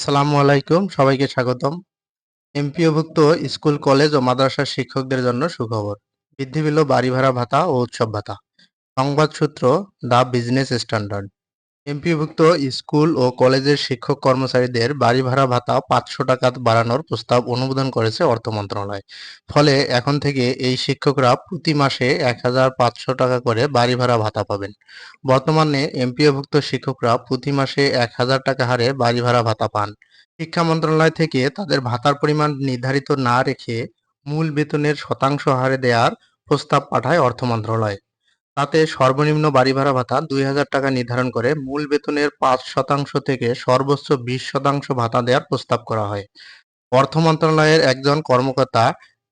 আসসালামু আলাইকুম, সবাইকে স্বাগতম। এমপিওভুক্ত স্কুল, কলেজ ও মাদ্রাসার শিক্ষকদের জন্য সুখবর। বৃদ্ধি পেল বাড়ি ভাড়া ভাতা ও উৎসব ভাতা। সংবাদ সূত্র দ্য বিজনেস স্ট্যান্ডার্ড। এমপিওভুক্ত স্কুল ও কলেজের শিক্ষক কর্মচারীদের বাড়ি ভাড়া ভাতা 500 টাকা বাড়ানোর প্রস্তাব অনুমোদন করেছে অর্থ মন্ত্রণালয়। ফলে এখন থেকে এই শিক্ষকরা প্রতি মাসে 1,500 টাকা করে বাড়ি ভাড়া ভাতা পাবেন। বর্তমানে এমপিওভুক্ত শিক্ষকরা প্রতি মাসে 1,000 টাকা হারে বাড়ি ভাড়া ভাতা পান। শিক্ষা মন্ত্রণালয় থেকে তাদের ভাতার পরিমাণ নির্ধারিত না রেখে মূল বেতনের শতাংশ হারে দেওয়ার প্রস্তাব পাঠায় অর্থ মন্ত্রণালয়। তাতে সর্বনিম্ন বাড়ি ভাড়া ভাতা 2,000 টাকা নির্ধারণ করে মূল বেতনের 5% থেকে সর্বোচ্চ 20% ভাতা দেওয়ার প্রস্তাব করা হয়। অর্থ মন্ত্রণালয়ের একজন কর্মকর্তা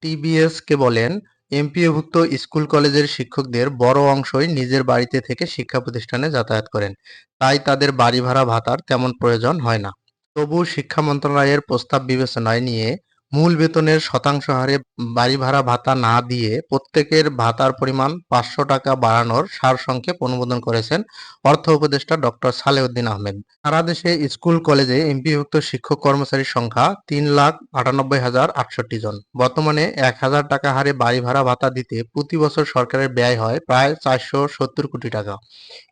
টিবিএসকে বলেন, এমপিওভুক্ত স্কুল কলেজের শিক্ষকদের বড় অংশই নিজের বাড়িতে থেকে শিক্ষা প্রতিষ্ঠানে যাতায়াত করেন, তাই তাদের বাড়ি ভাড়া ভাতার তেমন প্রয়োজন হয় না। তবু শিক্ষা মন্ত্রণালয়ের প্রস্তাব বিবেচনায় নিয়ে মূল বেতনের শতাংশ হারে বাড়ি ভাড়া ভাতা না দিয়ে প্রত্যেকের ভাতার পরিমাণ 500 টাকা বাড়ানোর সারসংক্ষেপ অনুমোদন করেছেন অর্থ উপদেষ্টা ডক্টর সালেউদ্দিন আহমেদ। সারা দেশে স্কুল, কলেজে এমপিওভুক্ত শিক্ষক কর্মচারীর সংখ্যা 3,98,068 জন। বর্তমানে 1,000 টাকা হারে বাড়ি ভাড়া ভাতা দিতে প্রতি বছর সরকারের ব্যয় হয় প্রায় 470 কোটি টাকা।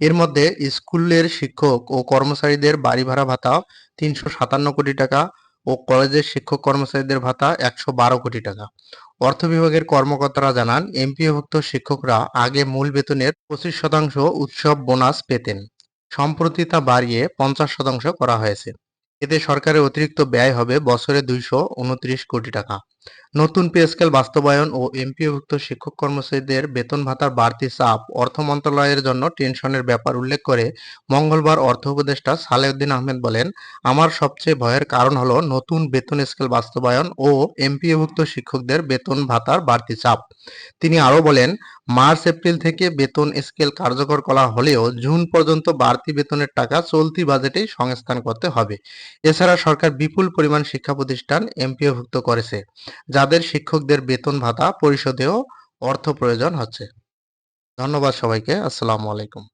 এর মধ্যে স্কুলের শিক্ষক ও কর্মচারীদের বাড়ি ভাড়া ভাতা 357 কোটি টাকা ও কলেজের শিক্ষক কর্মচারীদের ভাতা 112 কোটি টাকা। অর্থ বিভাগের কর্মকর্তারা জানান, এমপিওভুক্ত শিক্ষকরা আগে মূল বেতনের 25% উৎসব বোনাস পেতেন। সম্প্রতি তা বাড়িয়ে 50% করা হয়েছে। এতে সরকারের অতিরিক্ত ব্যয় হবে বছরে 229 কোটি টাকা। নতুন পে স্কেল বাস্তবায়ন ও এমপিওভুক্ত শিক্ষক কর্মচারীদের বেতন ভাতার বাড়তি চাপ অর্থ মন্ত্রণালয়ের জন্য টেনশনের ব্যাপার উল্লেখ করে মঙ্গলবার অর্থ উপদেষ্টা সালেউদ্দিন আহমেদ বলেন, আমার সবচেয়ে ভয়ের কারণ হলো নতুন বেতন স্কেল বাস্তবায়ন ও এমপিওভুক্ত শিক্ষকদের বেতন ভাতার বাড়তি চাপ। তিনি আরও বলেন, মার্চ-এপ্রিল থেকে বেতন স্কেল কার্যকর করা হলেও জুন পর্যন্ত বাড়তি বেতনের টাকা চলতি বাজেটেই সংস্থান করতে হবে। এছাড়া সরকার বিপুল পরিমাণ শিক্ষা প্রতিষ্ঠান এমপিওভুক্ত করেছে, যাদের শিক্ষকদের বেতন ভাতা পরিশোধেও অর্থ প্রয়োজন হচ্ছে। ধন্যবাদ সবাইকে। আসসালামু আলাইকুম।